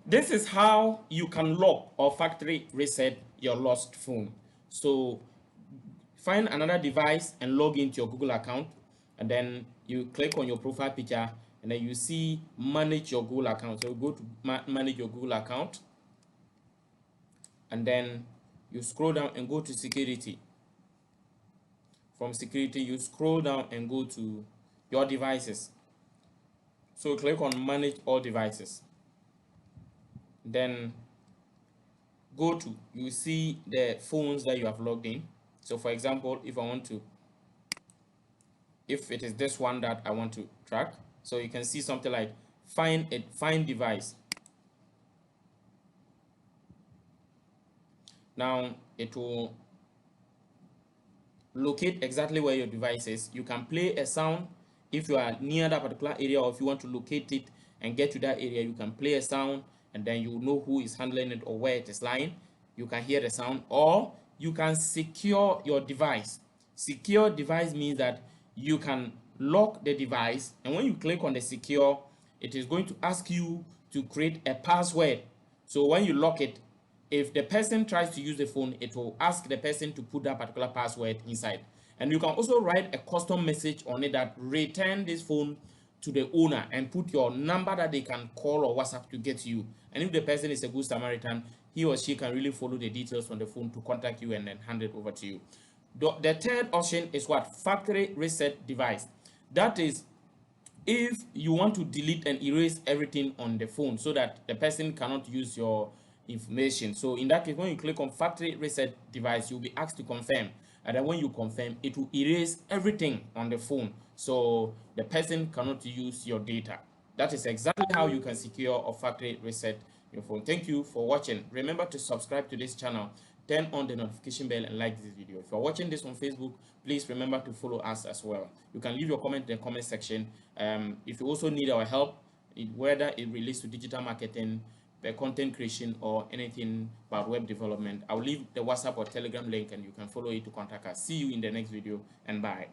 This is how you can lock or factory reset your lost phone. So find another device and log into your Google account, and then you click on your profile picture, and then you see manage your Google account. So go to manage your Google account, and then you scroll down and go to security. From security, you scroll down and go to your devices. So click on manage all devices. Then go to, you see the phones that you have logged in. So for example, if it is this one that I want to track, so you can see something like find device. Now it will locate exactly where your device is. You can play a sound if you are near that particular area, or if you want to locate it and get to that area, you can play a sound, and then you know who is handling it or where it is lying. You can hear the sound, or you can secure your device. Secure device means that you can lock the device, and when you click on the secure, it is going to ask you to create a password. So when you lock it, if the person tries to use the phone, it will ask the person to put that particular password inside. And you can also write a custom message on it that return this phone to the owner, and put your number that they can call or WhatsApp to get you. And if the person is a good Samaritan, he or she can really follow the details on the phone to contact you and then hand it over to you. The third option is what? Factory reset device. That is, if you want to delete and erase everything on the phone so that the person cannot use your information. So in that case, when you click on factory reset device, you'll be asked to confirm, and then when you confirm, it will erase everything on the phone so the person cannot use your data. That is exactly how you can secure or factory reset your phone. Thank you for watching. Remember to subscribe to this channel, turn on the notification bell, and like this video. If you're watching this on Facebook, please remember to follow us as well. You can leave your comment in the comment section. If you also need our help, whether it relates to digital marketing, content creation, or anything about web development, I'll leave the WhatsApp or Telegram link, and you can follow it to contact us. See you in the next video, and bye.